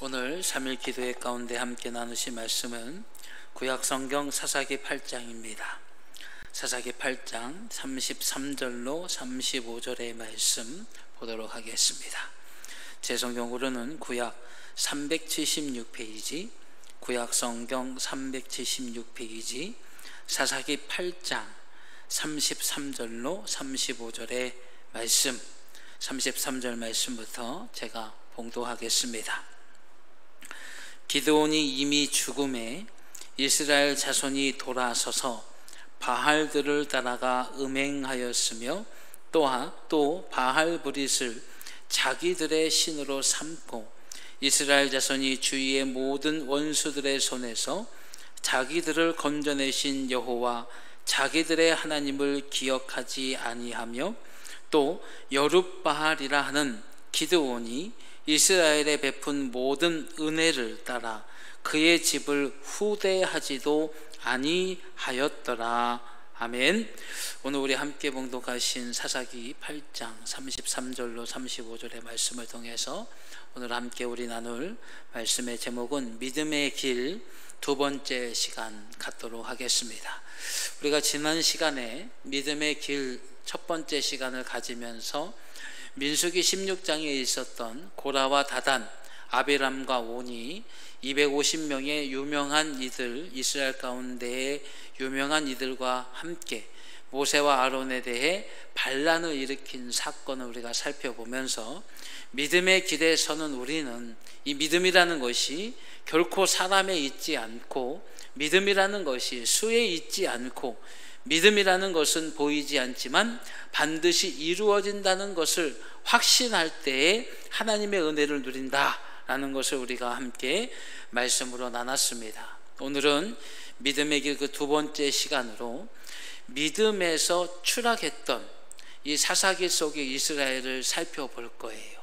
오늘 3일 기도회 가운데 함께 나누실 말씀은 구약성경 사사기 8장입니다. 사사기 8장 33절로 35절의 말씀 보도록 하겠습니다. 제 성경으로는 구약 376페이지, 구약성경 376페이지, 사사기 8장 33절로 35절의 말씀, 33절 말씀부터 제가 봉독하겠습니다. 기드온이 이미 죽음에 이스라엘 자손이 돌아서서 바알들을 따라가 음행하였으며 또 바알브릿을 자기들의 신으로 삼고 이스라엘 자손이 주위의 모든 원수들의 손에서 자기들을 건져내신 여호와 자기들의 하나님을 기억하지 아니하며 또 여룻바알이라 하는 기드온이 이스라엘에 베푼 모든 은혜를 따라 그의 집을 후대하지도 아니하였더라. 아멘. 오늘 우리 함께 봉독하신 사사기 8장 33절로 35절의 말씀을 통해서 오늘 함께 우리 나눌 말씀의 제목은 믿음의 길 두 번째 시간 갖도록 하겠습니다. 우리가 지난 시간에 믿음의 길 첫 번째 시간을 가지면서 민수기 16장에 있었던 고라와 다단, 아비람과 온이 250명의 유명한 이들, 이스라엘 가운데의 유명한 이들과 함께 모세와 아론에 대해 반란을 일으킨 사건을 우리가 살펴보면서 믿음의 길에 서는 우리는 이 믿음이라는 것이 결코 사람에 있지 않고, 믿음이라는 것이 수에 있지 않고, 믿음이라는 것은 보이지 않지만 반드시 이루어진다는 것을 확신할 때에 하나님의 은혜를 누린다라는 것을 우리가 함께 말씀으로 나눴습니다. 오늘은 믿음의 길 그 두 번째 시간으로 믿음에서 추락했던 이 사사기 속의 이스라엘을 살펴볼 거예요.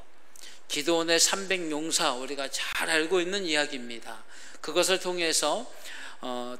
기드온의 300용사, 우리가 잘 알고 있는 이야기입니다. 그것을 통해서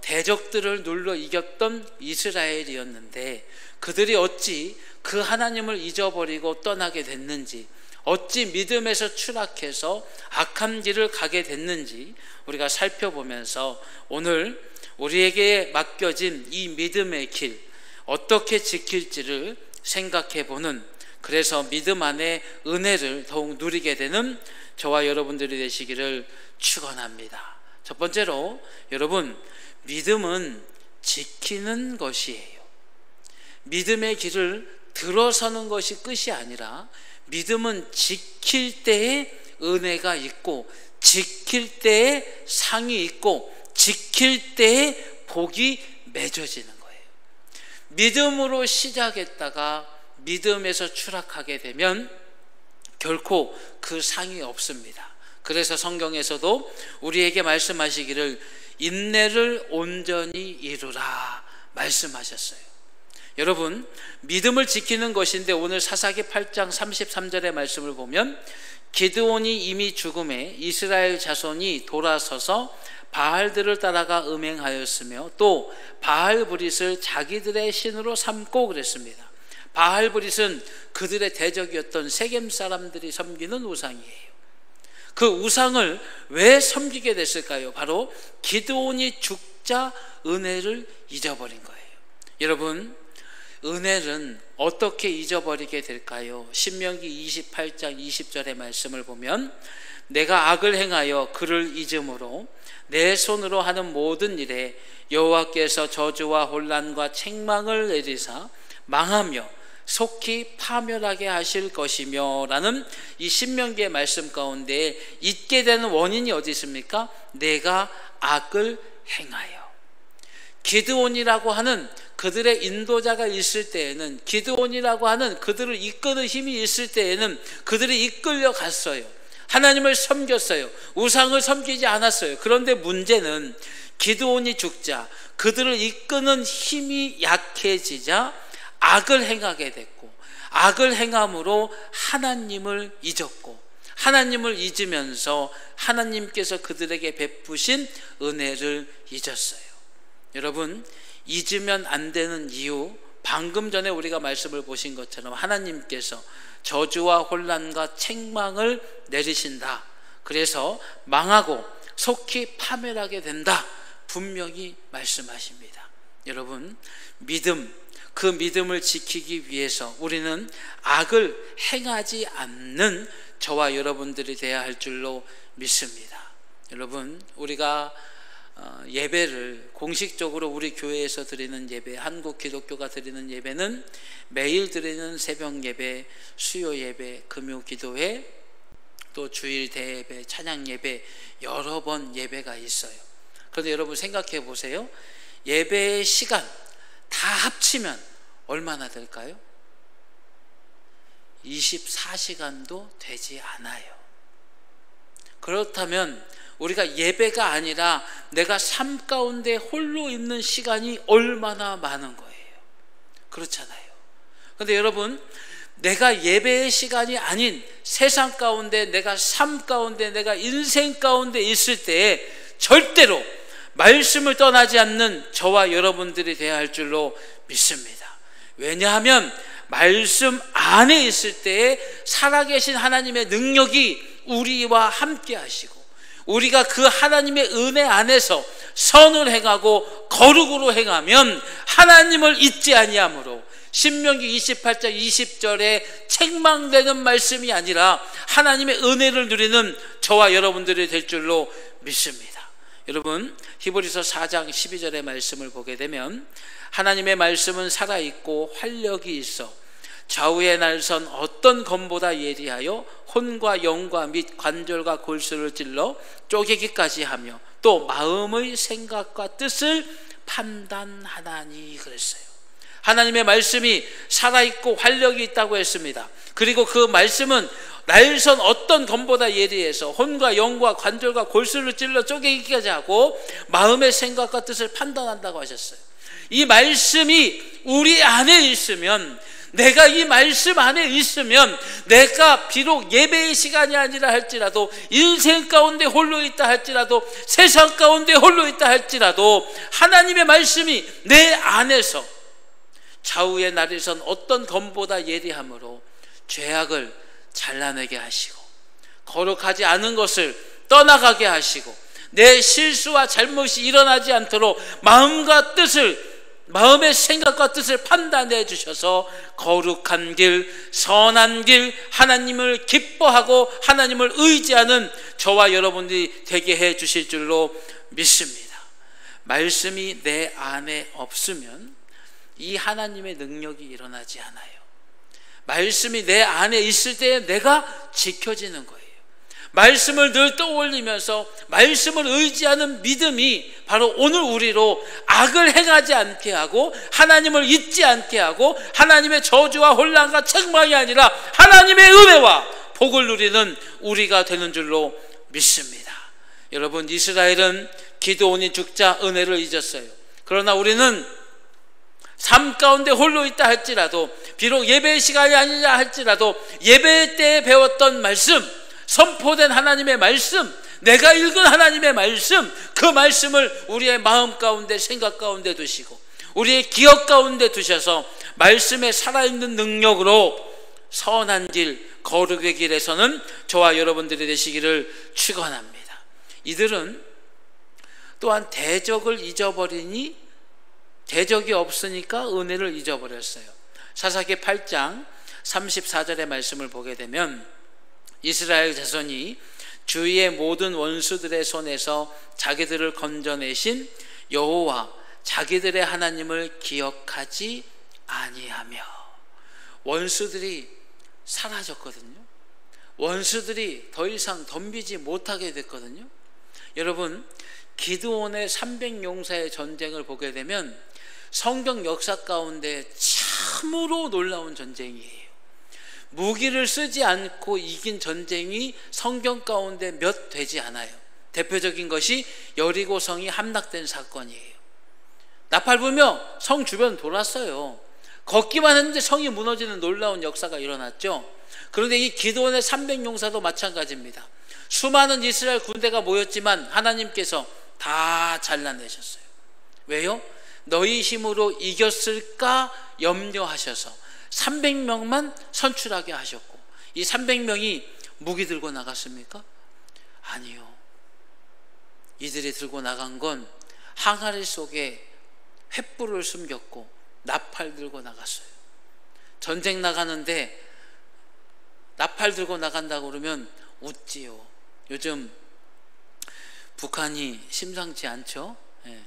대적들을 눌러 이겼던 이스라엘이었는데 그들이 어찌 그 하나님을 잊어버리고 떠나게 됐는지, 어찌 믿음에서 추락해서 악한 길을 가게 됐는지 우리가 살펴보면서 오늘 우리에게 맡겨진 이 믿음의 길 어떻게 지킬지를 생각해보는, 그래서 믿음 안에 은혜를 더욱 누리게 되는 저와 여러분들이 되시기를 축원합니다. 첫 번째로, 여러분, 믿음은 지키는 것이에요. 믿음의 길을 들어서는 것이 끝이 아니라 믿음은 지킬 때에 은혜가 있고, 지킬 때에 상이 있고, 지킬 때에 복이 맺어지는 거예요. 믿음으로 시작했다가 믿음에서 추락하게 되면 결코 그 상이 없습니다. 그래서 성경에서도 우리에게 말씀하시기를 인내를 온전히 이루라 말씀하셨어요. 여러분, 믿음을 지키는 것인데 오늘 사사기 8장 33절의 말씀을 보면 기드온이 이미 죽음에 이스라엘 자손이 돌아서서 바알들을 따라가 음행하였으며 또 바알브릿을 자기들의 신으로 삼고 그랬습니다. 바알브릿은 그들의 대적이었던 세겜 사람들이 섬기는 우상이에요. 그 우상을 왜 섬기게 됐을까요? 바로 기드온이 죽자 은혜를 잊어버린 거예요. 여러분, 은혜는 어떻게 잊어버리게 될까요? 신명기 28장 20절의 말씀을 보면 내가 악을 행하여 그를 잊음으로 내 손으로 하는 모든 일에 여호와께서 저주와 혼란과 책망을 내리사 망하며 속히 파멸하게 하실 것이며 라는 이 신명기의 말씀 가운데 잊게 되는 원인이 어디 있습니까? 내가 악을 행하여. 기드온이라고 하는 그들의 인도자가 있을 때에는, 기드온이라고 하는 그들을 이끄는 힘이 있을 때에는 그들이 이끌려 갔어요. 하나님을 섬겼어요. 우상을 섬기지 않았어요. 그런데 문제는 기드온이 죽자 그들을 이끄는 힘이 약해지자 악을 행하게 됐고, 악을 행함으로 하나님을 잊었고, 하나님을 잊으면서 하나님께서 그들에게 베푸신 은혜를 잊었어요. 여러분, 잊으면 안 되는 이유, 방금 전에 우리가 말씀을 보신 것처럼 하나님께서 저주와 혼란과 책망을 내리신다. 그래서 망하고 속히 파멸하게 된다, 분명히 말씀하십니다. 여러분, 믿음, 그 믿음을 지키기 위해서 우리는 악을 행하지 않는 저와 여러분들이 되어야 할 줄로 믿습니다. 여러분, 우리가 예배를 공식적으로 우리 교회에서 드리는 예배, 한국 기독교가 드리는 예배는 매일 드리는 새벽 예배, 수요 예배, 금요 기도회, 또 주일 대예배, 찬양 예배, 여러 번 예배가 있어요. 그런데 여러분 생각해 보세요. 예배의 시간 다 합치면 얼마나 될까요? 24시간도 되지 않아요. 그렇다면 우리가 예배가 아니라 내가 삶 가운데 홀로 있는 시간이 얼마나 많은 거예요. 그렇잖아요. 그런데 여러분, 내가 예배의 시간이 아닌 세상 가운데, 내가 삶 가운데, 내가 인생 가운데 있을 때에 절대로 말씀을 떠나지 않는 저와 여러분들이 되어야 할 줄로 믿습니다. 왜냐하면 말씀 안에 있을 때에 살아계신 하나님의 능력이 우리와 함께 하시고, 우리가 그 하나님의 은혜 안에서 선을 행하고 거룩으로 행하면 하나님을 잊지 아니하므로, 신명기 28장 20절에 책망되는 말씀이 아니라 하나님의 은혜를 누리는 저와 여러분들이 될 줄로 믿습니다. 여러분, 히브리서 4장 12절의 말씀을 보게 되면 하나님의 말씀은 살아있고 활력이 있어 좌우의 날선 어떤 검보다 예리하여 혼과 영과 및 관절과 골수를 찔러 쪼개기까지 하며 또 마음의 생각과 뜻을 판단하나니 그랬어요. 하나님의 말씀이 살아있고 활력이 있다고 했습니다. 그리고 그 말씀은 날선 어떤 검보다 예리해서 혼과 영과 관절과 골수를 찔러 쪼개기까지 하고 마음의 생각과 뜻을 판단한다고 하셨어요. 이 말씀이 우리 안에 있으면, 내가 이 말씀 안에 있으면, 내가 비록 예배의 시간이 아니라 할지라도, 인생 가운데 홀로 있다 할지라도, 세상 가운데 홀로 있다 할지라도 하나님의 말씀이 내 안에서 좌우의 날에선 어떤 검보다 예리함으로 죄악을 잘라내게 하시고, 거룩하지 않은 것을 떠나가게 하시고, 내 실수와 잘못이 일어나지 않도록 마음과 뜻을, 마음의 생각과 뜻을 판단해 주셔서 거룩한 길, 선한 길, 하나님을 기뻐하고 하나님을 의지하는 저와 여러분들이 되게 해 주실 줄로 믿습니다. 말씀이 내 안에 없으면 이 하나님의 능력이 일어나지 않아요. 말씀이 내 안에 있을 때 내가 지켜지는 거예요. 말씀을 늘 떠올리면서 말씀을 의지하는 믿음이 바로 오늘 우리로 악을 행하지 않게 하고 하나님을 잊지 않게 하고 하나님의 저주와 혼란과 책망이 아니라 하나님의 은혜와 복을 누리는 우리가 되는 줄로 믿습니다. 여러분, 이스라엘은 기드온이 죽자 은혜를 잊었어요. 그러나 우리는 삶 가운데 홀로 있다 할지라도, 비록 예배의 시간이 아니라 할지라도 예배 때에 배웠던 말씀, 선포된 하나님의 말씀, 내가 읽은 하나님의 말씀, 그 말씀을 우리의 마음 가운데, 생각 가운데 두시고 우리의 기억 가운데 두셔서 말씀에 살아있는 능력으로 선한 길, 거룩의 길에서는 저와 여러분들이 되시기를 축원합니다. 이들은 또한 대적을 잊어버리니, 대적이 없으니까 은혜를 잊어버렸어요. 사사기 8장 34절의 말씀을 보게 되면 이스라엘 자손이 주위의 모든 원수들의 손에서 자기들을 건져내신 여호와 자기들의 하나님을 기억하지 아니하며, 원수들이 사라졌거든요. 원수들이 더 이상 덤비지 못하게 됐거든요. 여러분, 기드온의 300용사의 전쟁을 보게 되면 성경 역사 가운데 참으로 놀라운 전쟁이에요. 무기를 쓰지 않고 이긴 전쟁이 성경 가운데 몇 되지 않아요. 대표적인 것이 여리고성이 함락된 사건이에요. 나팔 불며 성 주변 돌았어요. 걷기만 했는데 성이 무너지는 놀라운 역사가 일어났죠. 그런데 이 기드온의 300용사도 마찬가지입니다. 수많은 이스라엘 군대가 모였지만 하나님께서 다 잘라내셨어요. 왜요? 너희 힘으로 이겼을까 염려하셔서 300명만 선출하게 하셨고, 이 300명이 무기 들고 나갔습니까? 아니요. 이들이 들고 나간 건 항아리 속에 횃불을 숨겼고 나팔 들고 나갔어요. 전쟁 나가는데 나팔 들고 나간다고 그러면 웃지요. 요즘 북한이 심상치 않죠. 예.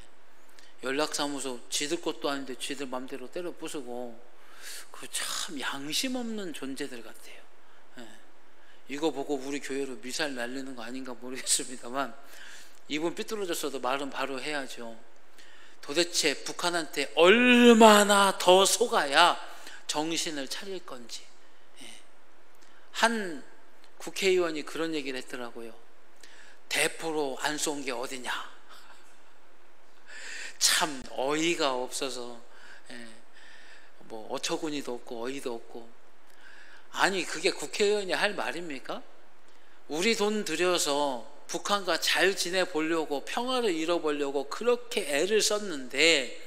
연락사무소 쥐들 것도 아닌데 쥐들 맘대로 때려 부수고, 그 참 양심 없는 존재들 같아요. 예. 이거 보고 우리 교회로 미사일 날리는 거 아닌가 모르겠습니다만, 입은 삐뚤어졌어도 말은 바로 해야죠. 도대체 북한한테 얼마나 더 속아야 정신을 차릴 건지. 예. 한 국회의원이 그런 얘기를 했더라고요. 대포로 안 쏜 게 어디냐. 참 어이가 없어서, 예. 뭐 어처구니도 없고 어이도 없고. 아니 그게 국회의원이 할 말입니까? 우리 돈 들여서 북한과 잘 지내보려고, 평화를 이뤄보려고 그렇게 애를 썼는데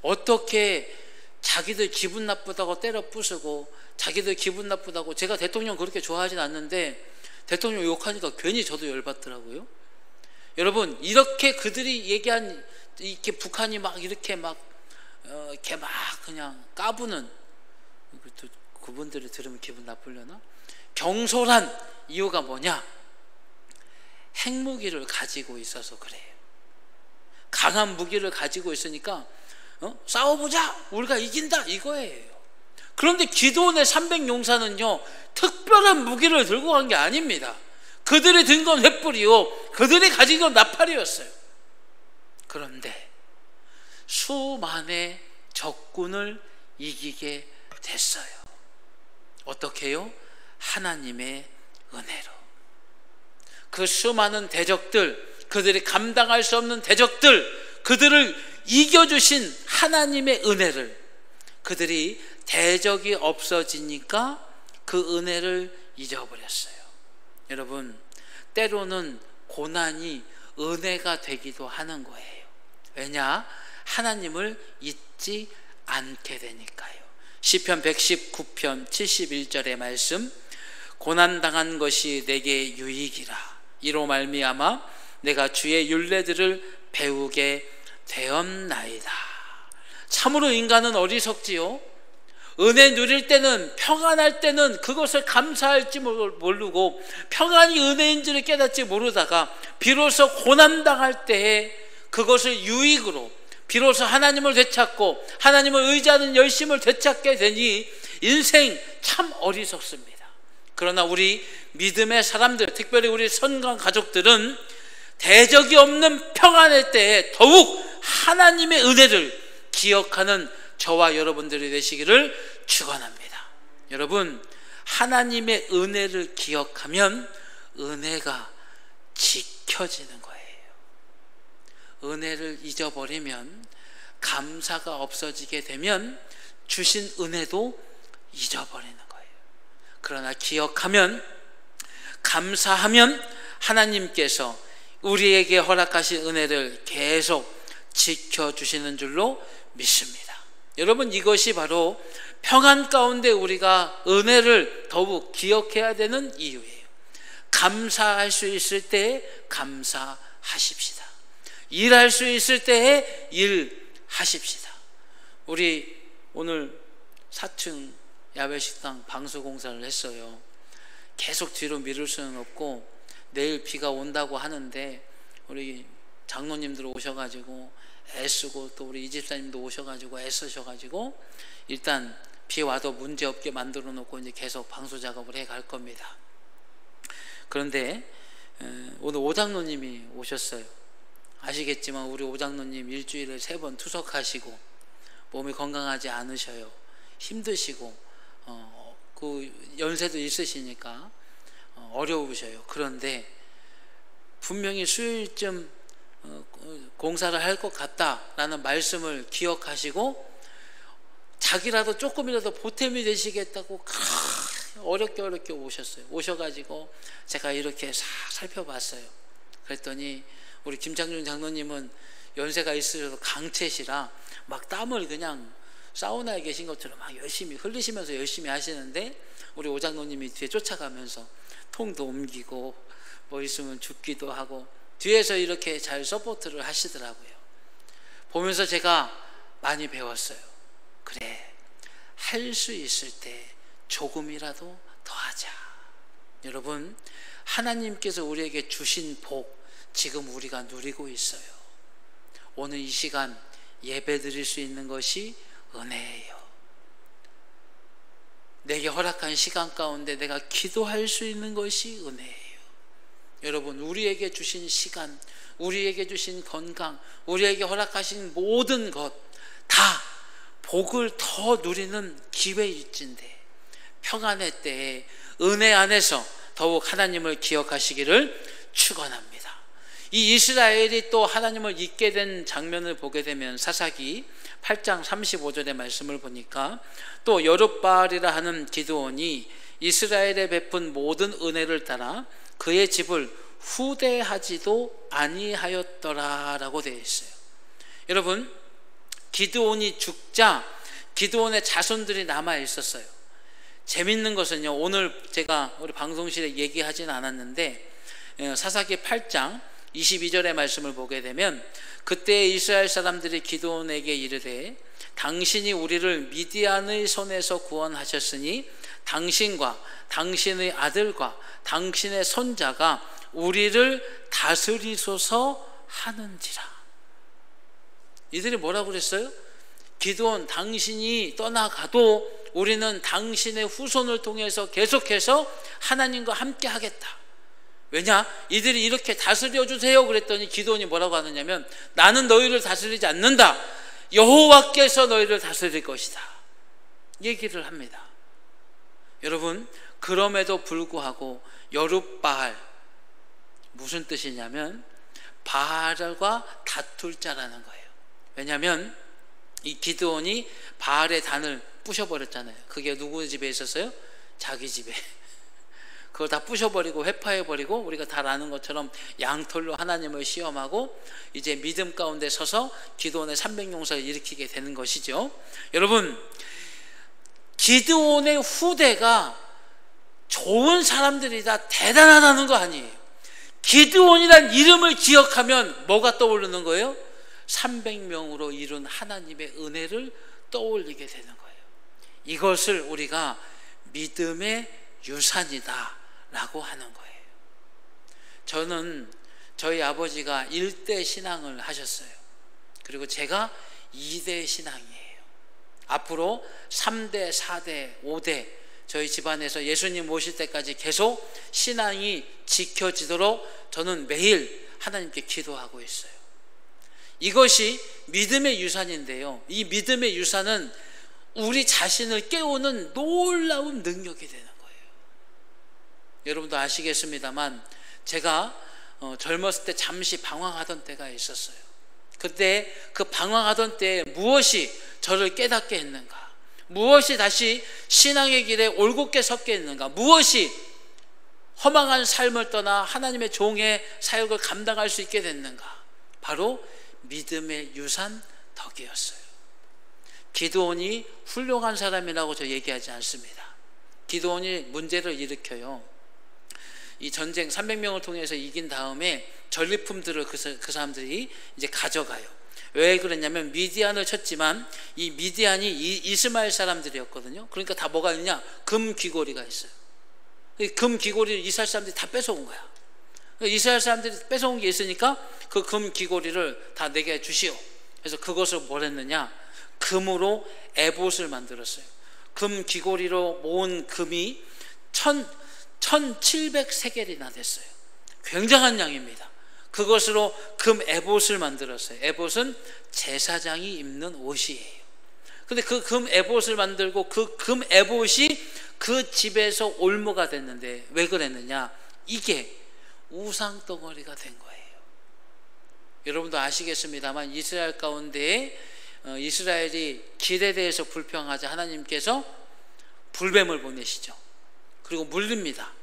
어떻게 자기들 기분 나쁘다고 때려 부수고, 자기들 기분 나쁘다고. 제가 대통령 그렇게 좋아하진 않는데 대통령 욕하니까 괜히 저도 열받더라고요. 여러분, 이렇게 그들이 얘기한, 이렇게 북한이 막 이렇게 막 이렇게 막 그냥 까부는, 그분들이 들으면 기분 나쁘려나? 경솔한 이유가 뭐냐? 핵무기를 가지고 있어서 그래요. 강한 무기를 가지고 있으니까 싸워보자, 우리가 이긴다, 이거예요. 그런데 기드온의 300용사는요 특별한 무기를 들고 간 게 아닙니다. 그들이 든 건 횃불이요, 그들이 가진 건 나팔이었어요. 그런데 수만의 적군을 이기게 됐어요. 어떻게요? 하나님의 은혜로. 그 수많은 대적들, 그들이 감당할 수 없는 대적들, 그들을 이겨주신 하나님의 은혜를, 그들이 대적이 없어지니까 그 은혜를 잊어버렸어요. 여러분, 때로는 고난이 은혜가 되기도 하는 거예요. 왜냐? 하나님을 잊지 않게 되니까요. 시편 119편 71절의 말씀, 고난당한 것이 내게 유익이라. 이로 말미암아 내가 주의 율례들을 배우게 되었나이다. 참으로 인간은 어리석지요. 은혜 누릴 때는, 평안할 때는 그것을 감사할지 모르고 평안이 은혜인 줄을 깨닫지 모르다가 비로소 고난당할 때에 그것을 유익으로, 비로소 하나님을 되찾고 하나님을 의지하는 열심을 되찾게 되니 인생 참 어리석습니다. 그러나 우리 믿음의 사람들, 특별히 우리 선강 가족들은 대적이 없는 평안의 때에 더욱 하나님의 은혜를 기억하는 저와 여러분들이 되시기를 축원합니다. 여러분, 하나님의 은혜를 기억하면 은혜가 지켜지는 거예요. 은혜를 잊어버리면, 감사가 없어지게 되면 주신 은혜도 잊어버리는 거예요. 그러나 기억하면, 감사하면 하나님께서 우리에게 허락하신 은혜를 계속 지켜주시는 줄로 믿습니다. 여러분, 이것이 바로 평안 가운데 우리가 은혜를 더욱 기억해야 되는 이유예요. 감사할 수 있을 때에 감사하십시다. 일할 수 있을 때에 일하십시다. 우리 오늘 4층 야외식당 방수공사를 했어요. 계속 뒤로 미룰 수는 없고 내일 비가 온다고 하는데 우리 장로님들 오셔가지고 애쓰고, 또 우리 이집사님도 오셔가지고 애쓰셔가지고 일단 비 와도 문제없게 만들어 놓고 이제 계속 방수 작업을 해 갈 겁니다. 그런데 오늘 오장로님이 오셨어요. 아시겠지만 우리 오장로님 일주일에 3번 투석하시고 몸이 건강하지 않으셔요. 힘드시고 그 연세도 있으시니까 어려우셔요. 그런데 분명히 수요일쯤 공사를 할 것 같다라는 말씀을 기억하시고 자기라도 조금이라도 보탬이 되시겠다고 어렵게 오셨어요. 오셔가지고 제가 이렇게 싹 살펴봤어요. 그랬더니 우리 김창준 장로님은 연세가 있으셔서 강체시라 막 땀을 그냥 사우나에 계신 것처럼 막 열심히 흘리시면서 열심히 하시는데 우리 오장로님이 뒤에 쫓아가면서 통도 옮기고 뭐 있으면 죽기도 하고 뒤에서 이렇게 잘 서포트를 하시더라고요. 보면서 제가 많이 배웠어요. 그래, 할 수 있을 때 조금이라도 더 하자. 여러분, 하나님께서 우리에게 주신 복 지금 우리가 누리고 있어요. 오늘 이 시간 예배 드릴 수 있는 것이 은혜예요. 내게 허락한 시간 가운데 내가 기도할 수 있는 것이 은혜예요. 여러분, 우리에게 주신 시간, 우리에게 주신 건강, 우리에게 허락하신 모든 것 다 복을 더 누리는 기회일진데 평안의 때에 은혜 안에서 더욱 하나님을 기억하시기를 축원합니다. 이 이스라엘이 또 하나님을 잊게 된 장면을 보게 되면 사사기 8장 35절의 말씀을 보니까 또 여룻바알이라 하는 기드온이 이스라엘에 베푼 모든 은혜를 따라 그의 집을 후대하지도 아니하였더라라고 되어 있어요. 여러분, 기드온이 죽자 기드온의 자손들이 남아 있었어요. 재밌는 것은요, 오늘 제가 우리 방송실에 얘기하진 않았는데 사사기 8장 22절의 말씀을 보게 되면 그때 이스라엘 사람들이 기드온에게 이르되 당신이 우리를 미디안의 손에서 구원하셨으니 당신과 당신의 아들과 당신의 손자가 우리를 다스리소서 하는지라. 이들이 뭐라고 그랬어요? 기드온, 당신이 떠나가도 우리는 당신의 후손을 통해서 계속해서 하나님과 함께 하겠다. 왜냐? 이들이 이렇게 다스려 주세요 그랬더니 기드온이 뭐라고 하느냐면 나는 너희를 다스리지 않는다. 여호와께서 너희를 다스릴 것이다. 얘기를 합니다. 여러분, 그럼에도 불구하고 여룻바알, 무슨 뜻이냐면 바알과 다툴 자라는 거예요. 왜냐하면 이 기드온이 바알의 단을 부셔버렸잖아요. 그게 누구 집에 있었어요? 자기 집에. 그걸 다 부셔버리고 회파해버리고 우리가 다 아는 것처럼 양털로 하나님을 시험하고 이제 믿음 가운데 서서 기드온의 300용사를 일으키게 되는 것이죠. 여러분, 기드온의 후대가 좋은 사람들이다, 대단하다는 거 아니에요. 기드온이란 이름을 기억하면 뭐가 떠오르는 거예요? 300명으로 이룬 하나님의 은혜를 떠올리게 되는 거예요. 이것을 우리가 믿음의 유산이다 라고 하는 거예요. 저는 저희 아버지가 1대 신앙을 하셨어요. 그리고 제가 2대 신앙이에요. 앞으로 3대, 4대, 5대 저희 집안에서 예수님 모실 때까지 계속 신앙이 지켜지도록 저는 매일 하나님께 기도하고 있어요. 이것이 믿음의 유산인데요, 이 믿음의 유산은 우리 자신을 깨우는 놀라운 능력이 되는 거예요. 여러분도 아시겠습니다만 제가 젊었을 때 잠시 방황하던 때가 있었어요. 그때 그 방황하던 때에 무엇이 저를 깨닫게 했는가, 무엇이 다시 신앙의 길에 올곧게 섰게 했는가, 무엇이 허망한 삶을 떠나 하나님의 종의 사역을 감당할 수 있게 됐는가, 바로 믿음의 유산 덕이었어요. 기드온이 훌륭한 사람이라고 저 얘기하지 않습니다. 기드온이 문제를 일으켜요. 이 전쟁 300명을 통해서 이긴 다음에 전리품들을 그 사람들이 이제 가져가요. 왜 그랬냐면 미디안을 쳤지만 이 미디안이 이스마엘 사람들이었거든요. 그러니까 다 뭐가 있냐? 금 귀고리가 있어요. 금 귀고리를 이스라엘 사람들이 다 뺏어온 거야. 이스라엘 사람들이 뺏어온 게 있으니까 그 금 귀고리를 다 내게 주시오. 그래서 그것을 뭘 했느냐? 금으로 에봇을 만들었어요. 금 귀고리로 모은 금이 1700세겔이나 됐어요. 굉장한 양입니다. 그것으로 금 에봇을 만들었어요. 에봇은 제사장이 입는 옷이에요. 근데 그 금 에봇을 만들고 그 금 에봇이 그 집에서 올무가 됐는데 왜 그랬느냐? 이게 우상 덩어리가 된 거예요. 여러분도 아시겠습니다만 이스라엘 가운데 이스라엘이 길에 대해서 불평하자 하나님께서 불뱀을 보내시죠. 그리고 물립니다.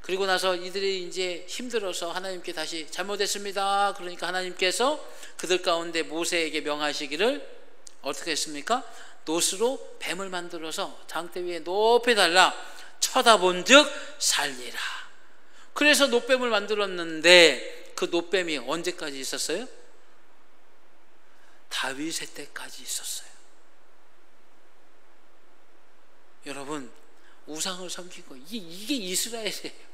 그리고 나서 이들이 이제 힘들어서 하나님께 다시 잘못했습니다. 그러니까 하나님께서 그들 가운데 모세에게 명하시기를 어떻게 했습니까? 놋으로 뱀을 만들어서 장대 위에 높이 달라 쳐다본즉 살리라. 그래서 놋뱀을 만들었는데 그 놋뱀이 언제까지 있었어요? 다윗의 때까지 있었어요. 여러분, 우상을 섬기고 이게 이스라엘이에요.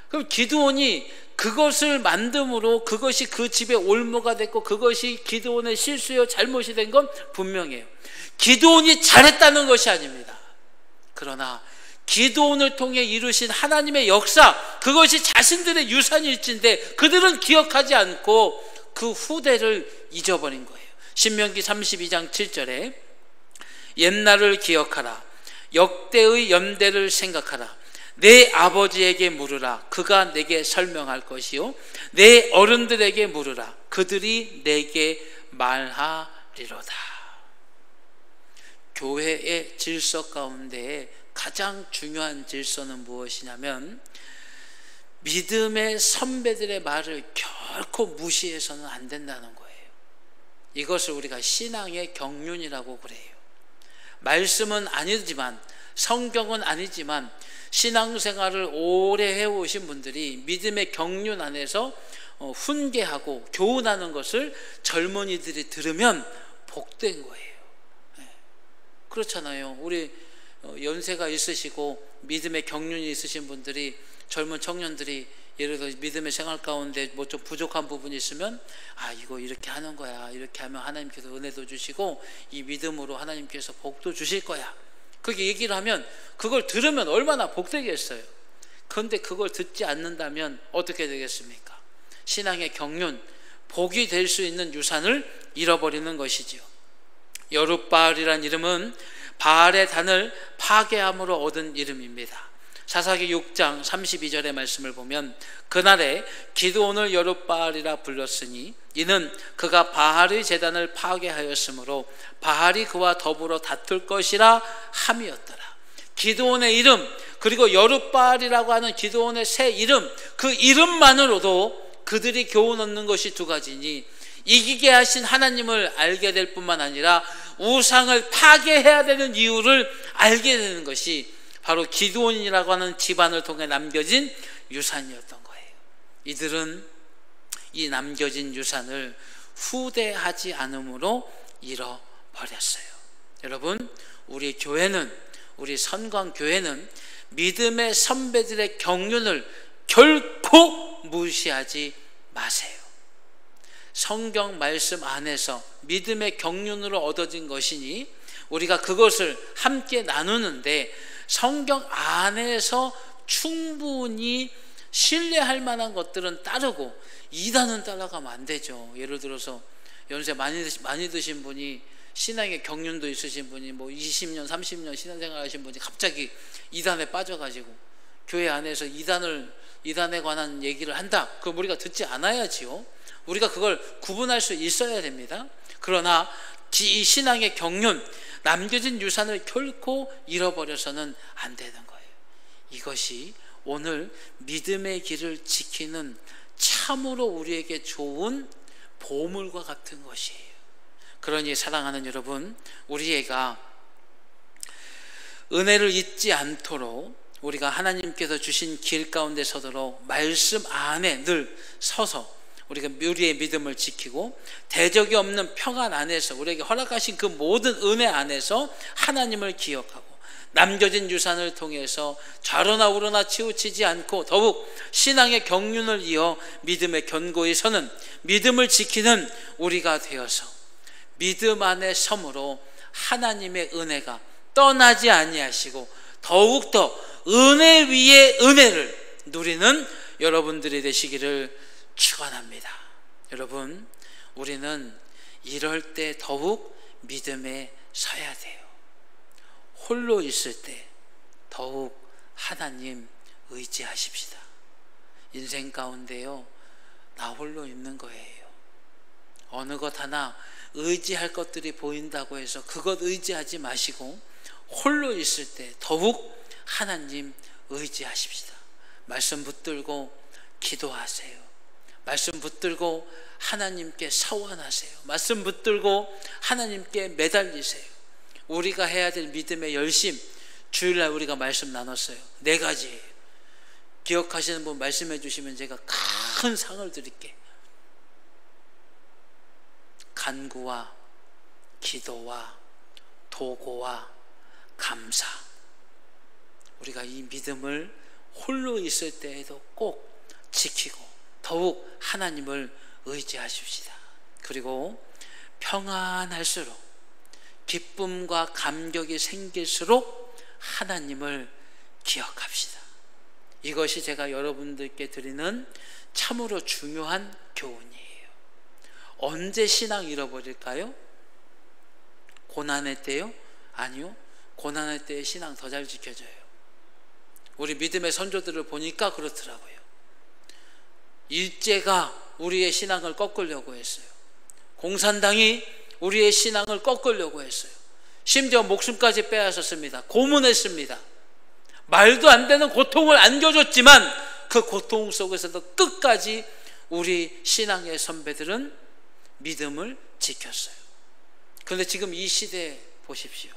그럼 기드온이 그것을 만듦으로 그것이 그 집의 올무가 됐고 그것이 기드온의 실수요 잘못이 된 건 분명해요. 기드온이 잘했다는 것이 아닙니다. 그러나 기드온을 통해 이루신 하나님의 역사, 그것이 자신들의 유산일진데 그들은 기억하지 않고 그 후대를 잊어버린 거예요. 신명기 32장 7절에 옛날을 기억하라, 역대의 연대를 생각하라, 내 아버지에게 물으라, 그가 내게 설명할 것이요, 내 어른들에게 물으라, 그들이 내게 말하리로다. 교회의 질서 가운데 가장 중요한 질서는 무엇이냐면 믿음의 선배들의 말을 결코 무시해서는 안 된다는 거예요. 이것을 우리가 신앙의 경륜이라고 그래요. 말씀은 아니지만, 성경은 아니지만 신앙생활을 오래 해오신 분들이 믿음의 경륜 안에서 훈계하고 교훈하는 것을 젊은이들이 들으면 복된 거예요. 그렇잖아요. 우리 연세가 있으시고 믿음의 경륜이 있으신 분들이, 젊은 청년들이 예를 들어 믿음의 생활 가운데 뭐 좀 부족한 부분이 있으면 이거 이렇게 하는 거야, 이렇게 하면 하나님께서 은혜도 주시고 이 믿음으로 하나님께서 복도 주실 거야, 그렇게 얘기를 하면 그걸 들으면 얼마나 복되겠어요. 그런데 그걸 듣지 않는다면 어떻게 되겠습니까? 신앙의 경륜, 복이 될 수 있는 유산을 잃어버리는 것이지요. 여룻바알이란 이름은 바알의 단을 파괴함으로 얻은 이름입니다. 사사기 6장 32절의 말씀을 보면 그날에 기드온을 여룻바알이라 불렀으니 이는 그가 바알의 제단을 파괴하였으므로 바알이 그와 더불어 다툴 것이라 함이었더라. 기드온의 이름, 그리고 여룻바알이라고 하는 기드온의 새 이름, 그 이름만으로도 그들이 교훈 얻는 것이 두 가지니 이기게 하신 하나님을 알게 될 뿐만 아니라 우상을 파괴해야 되는 이유를 알게 되는 것이 바로 기드온이라고 하는 집안을 통해 남겨진 유산이었던 거예요. 이들은 이 남겨진 유산을 후대하지 않음으로 잃어버렸어요. 여러분, 우리 교회는, 우리 선광교회는 믿음의 선배들의 경륜을 결코 무시하지 마세요. 성경 말씀 안에서 믿음의 경륜으로 얻어진 것이니 우리가 그것을 함께 나누는데 성경 안에서 충분히 신뢰할 만한 것들은 따르고 이단은 따라가면 안 되죠. 예를 들어서 연세 많이 드신 분이, 신앙의 경륜도 있으신 분이, 뭐 20년 30년 신앙생활 하신 분이 갑자기 이단에 빠져가지고 교회 안에서 이단에 관한 얘기를 한다, 그럼 우리가 듣지 않아야지요. 우리가 그걸 구분할 수 있어야 됩니다. 그러나 이 신앙의 경륜, 남겨진 유산을 결코 잃어버려서는 안 되는 거예요. 이것이 오늘 믿음의 길을 지키는 참으로 우리에게 좋은 보물과 같은 것이에요. 그러니 사랑하는 여러분, 우리가 은혜를 잊지 않도록 우리가 하나님께서 주신 길 가운데 서도록 말씀 안에 늘 서서 우리가 우리의 믿음을 지키고 대적이 없는 평안 안에서 우리에게 허락하신 그 모든 은혜 안에서 하나님을 기억하고 남겨진 유산을 통해서 좌로나 우로나 치우치지 않고 더욱 신앙의 경륜을 이어 믿음의 견고히 서는, 믿음을 지키는 우리가 되어서 믿음 안에 섬으로 하나님의 은혜가 떠나지 아니하시고 더욱더 은혜 위에 은혜를 누리는 여러분들이 되시기를 축원합니다. 여러분, 우리는 이럴 때 더욱 믿음에 서야 돼요. 홀로 있을 때 더욱 하나님 의지하십시다. 인생 가운데요, 나 홀로 있는 거예요. 어느 것 하나 의지할 것들이 보인다고 해서 그것 의지하지 마시고 홀로 있을 때 더욱 하나님 의지하십시다. 말씀 붙들고 기도하세요. 말씀 붙들고 하나님께 서원하세요. 말씀 붙들고 하나님께 매달리세요. 우리가 해야 될 믿음의 열심, 주일날 우리가 말씀 나눴어요. 4가지. 기억하시는 분 말씀해 주시면 제가 큰 상을 드릴게. 간구와 기도와 도고와 감사. 우리가 이 믿음을 홀로 있을 때에도 꼭 지키고 더욱 하나님을 의지하십시다. 그리고 평안할수록, 기쁨과 감격이 생길수록 하나님을 기억합시다. 이것이 제가 여러분들께 드리는 참으로 중요한 교훈이에요. 언제 신앙 잃어버릴까요? 고난의 때요? 아니요. 고난의 때에 신앙 더 잘 지켜져요. 우리 믿음의 선조들을 보니까 그렇더라고요. 일제가 우리의 신앙을 꺾으려고 했어요. 공산당이 우리의 신앙을 꺾으려고 했어요. 심지어 목숨까지 빼앗았습니다. 고문했습니다. 말도 안 되는 고통을 안겨줬지만 그 고통 속에서도 끝까지 우리 신앙의 선배들은 믿음을 지켰어요. 그런데 지금 이 시대에 보십시오.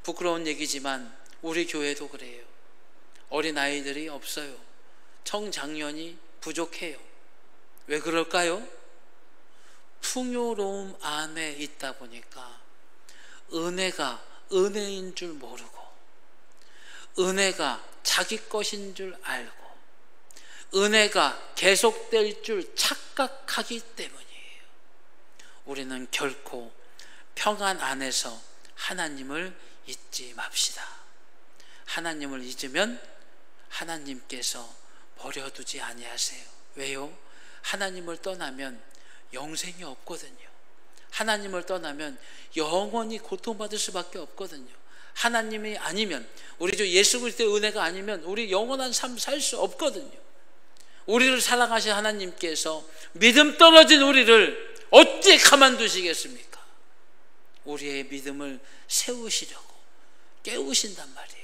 부끄러운 얘기지만 우리 교회도 그래요. 어린아이들이 없어요. 청장년이 부족해요. 왜 그럴까요? 풍요로움 안에 있다 보니까 은혜가 은혜인 줄 모르고, 은혜가 자기 것인 줄 알고, 은혜가 계속될 줄 착각하기 때문이에요. 우리는 결코 평안 안에서 하나님을 잊지 맙시다. 하나님을 잊으면 하나님께서 버려두지 아니하세요. 왜요? 하나님을 떠나면 영생이 없거든요. 하나님을 떠나면 영원히 고통받을 수밖에 없거든요. 하나님이 아니면, 우리 주 예수 그리스도의 은혜가 아니면 우리 영원한 삶 살 수 없거든요. 우리를 사랑하신 하나님께서 믿음 떨어진 우리를 어찌 가만두시겠습니까? 우리의 믿음을 세우시려고 깨우신단 말이에요.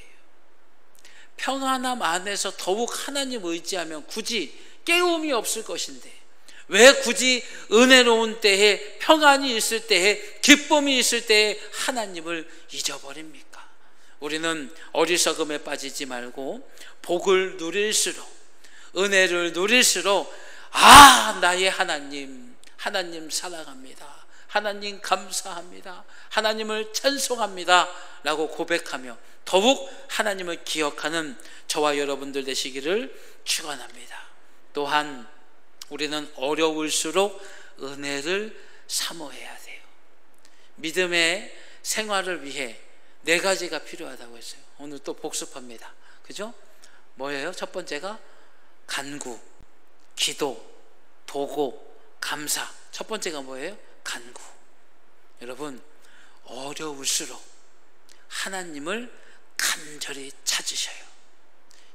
평안함 안에서 더욱 하나님 의지하면 굳이 깨움이 없을 것인데, 왜 굳이 은혜로운 때에, 평안이 있을 때에, 기쁨이 있을 때에 하나님을 잊어버립니까? 우리는 어리석음에 빠지지 말고 복을 누릴수록, 은혜를 누릴수록, 나의 하나님, 하나님 사랑합니다, 하나님 감사합니다, 하나님을 찬송합니다 라고 고백하며 더욱 하나님을 기억하는 저와 여러분들 되시기를 축원합니다. 또한 우리는 어려울수록 은혜를 사모해야 돼요. 믿음의 생활을 위해 4가지가 필요하다고 했어요. 오늘 또 복습합니다. 그죠? 뭐예요? 첫 번째가 간구, 기도, 도고, 감사. 첫 번째가 뭐예요? 간구. 여러분, 어려울수록 하나님을 간절히 찾으셔요.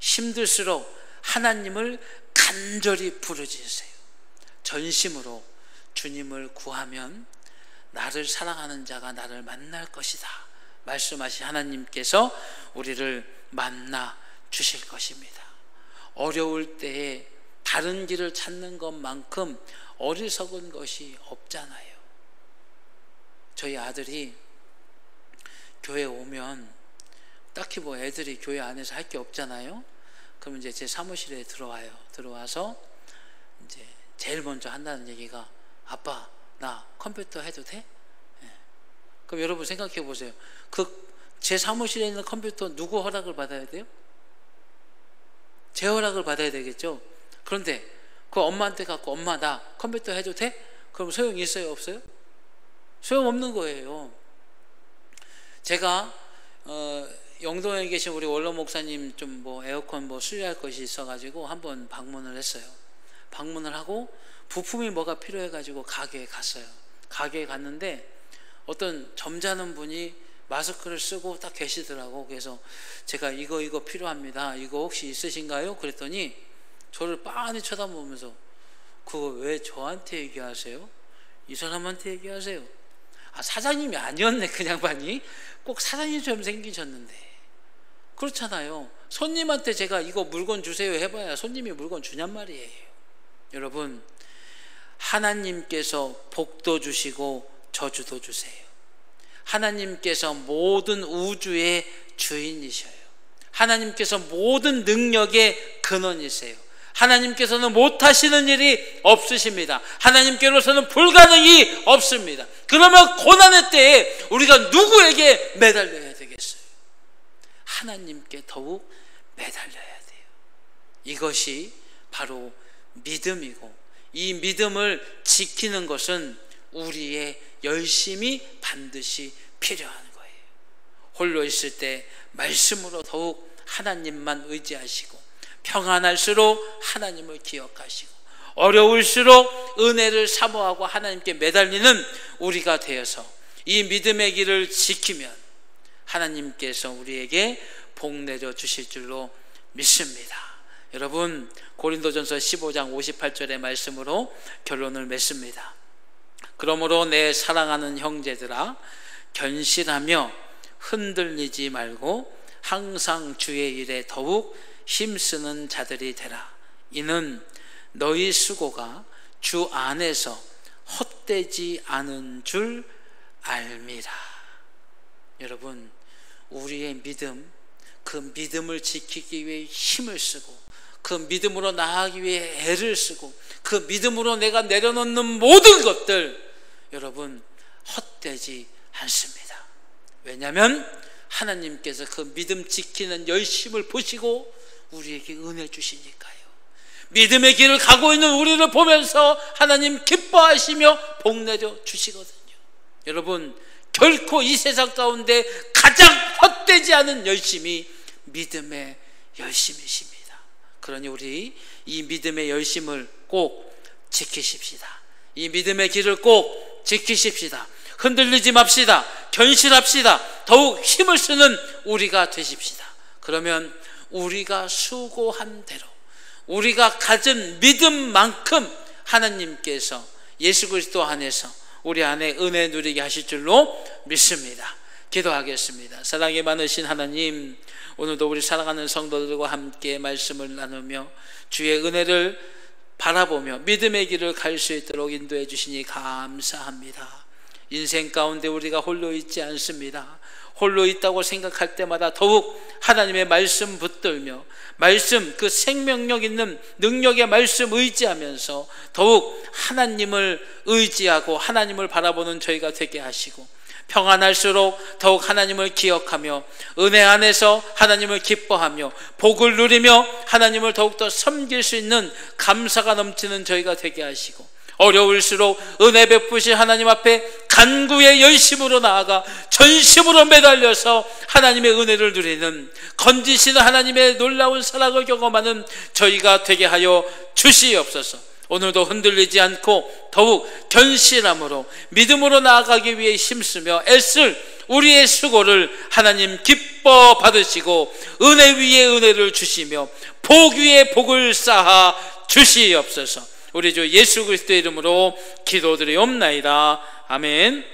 힘들수록 하나님을 간절히 부르짖으세요. 전심으로 주님을 구하면 나를 사랑하는 자가 나를 만날 것이다 말씀하신 하나님께서 우리를 만나 주실 것입니다. 어려울 때에 다른 길을 찾는 것만큼 어리석은 것이 없잖아요. 저희 아들이 교회 오면 딱히 뭐 애들이 교회 안에서 할 게 없잖아요. 그럼 이제 제 사무실에 들어와요. 들어와서 이제 제일 먼저 한다는 얘기가, 아빠 나 컴퓨터 해도 돼? 네. 그럼 여러분 생각해 보세요. 제 사무실에 있는 컴퓨터 누구 허락을 받아야 돼요? 제 허락을 받아야 되겠죠. 그런데 그 엄마한테 갖고, 엄마 나 컴퓨터 해도 돼? 그럼 소용이 있어요 없어요? 소용없는 거예요. 제가 영동에 계신 우리 원로 목사님 좀 뭐 에어컨 뭐 수리할 것이 있어가지고 한번 방문을 했어요. 방문을 하고 부품이 뭐가 필요해가지고 가게에 갔어요. 가게에 갔는데 어떤 점잖은 분이 마스크를 쓰고 딱 계시더라고. 그래서 제가 이거 필요합니다. 이거 혹시 있으신가요? 그랬더니 저를 빤히 쳐다보면서, 그거 왜 저한테 얘기하세요? 이 사람한테 얘기하세요. 사장님이 아니었네. 그냥 반이 꼭 사장님처럼 생기셨는데. 그렇잖아요. 손님한테 제가 이거 물건 주세요 해봐야 손님이 물건 주냔 말이에요. 여러분, 하나님께서 복도 주시고 저주도 주세요. 하나님께서 모든 우주의 주인이셔요. 하나님께서 모든 능력의 근원이세요. 하나님께서는 못하시는 일이 없으십니다. 하나님께로서는 불가능이 없습니다. 그러면 고난의 때에 우리가 누구에게 매달려야 되겠어요? 하나님께 더욱 매달려야 돼요. 이것이 바로 믿음이고, 이 믿음을 지키는 것은 우리의 열심이 반드시 필요한 거예요. 홀로 있을 때 말씀으로 더욱 하나님만 의지하시고, 평안할수록 하나님을 기억하시고, 어려울수록 은혜를 사모하고 하나님께 매달리는 우리가 되어서 이 믿음의 길을 지키면 하나님께서 우리에게 복 내려 주실 줄로 믿습니다. 여러분, 고린도전서 15장 58절의 말씀으로 결론을 맺습니다. 그러므로 내 사랑하는 형제들아, 견실하며 흔들리지 말고 항상 주의 일에 더욱 힘쓰는 자들이 되라. 이는 너희 수고가 주 안에서 헛되지 않은 줄 알미라. 여러분, 우리의 믿음, 그 믿음을 지키기 위해 힘을 쓰고, 그 믿음으로 나아가기 위해 애를 쓰고, 그 믿음으로 내가 내려놓는 모든 것들, 여러분, 헛되지 않습니다. 왜냐하면 하나님께서 그 믿음 지키는 열심을 보시고 우리에게 은혜 주시니까요. 믿음의 길을 가고 있는 우리를 보면서 하나님 기뻐하시며 복 내려 주시거든요. 여러분, 결코 이 세상 가운데 가장 헛되지 않은 열심이 믿음의 열심이십니다. 그러니 우리 이 믿음의 열심을 꼭 지키십시다. 이 믿음의 길을 꼭 지키십시다. 흔들리지 맙시다. 견실합시다. 더욱 힘을 쓰는 우리가 되십시다. 그러면 우리가 수고한 대로, 우리가 가진 믿음만큼 하나님께서 예수 그리스도 안에서 우리 안에 은혜 누리게 하실 줄로 믿습니다. 기도하겠습니다. 사랑이 많으신 하나님, 오늘도 우리 사랑하는 성도들과 함께 말씀을 나누며 주의 은혜를 바라보며 믿음의 길을 갈 수 있도록 인도해 주시니 감사합니다. 인생 가운데 우리가 홀로 있지 않습니다. 홀로 있다고 생각할 때마다 더욱 하나님의 말씀 붙들며, 말씀, 그 생명력 있는 능력의 말씀 의지하면서 더욱 하나님을 의지하고 하나님을 바라보는 저희가 되게 하시고, 평안할수록 더욱 하나님을 기억하며 은혜 안에서 하나님을 기뻐하며 복을 누리며 하나님을 더욱더 섬길 수 있는 감사가 넘치는 저희가 되게 하시고, 어려울수록 은혜 베푸신 하나님 앞에 간구의 열심으로 나아가 전심으로 매달려서 하나님의 은혜를 누리는, 건지시는 하나님의 놀라운 사랑을 경험하는 저희가 되게 하여 주시옵소서. 오늘도 흔들리지 않고 더욱 견실함으로 믿음으로 나아가기 위해 힘쓰며 애쓸 우리의 수고를 하나님 기뻐 받으시고 은혜 위에 은혜를 주시며 복 위에 복을 쌓아 주시옵소서. 우리 주 예수 그리스도의 이름으로 기도드리옵나이다. 아멘.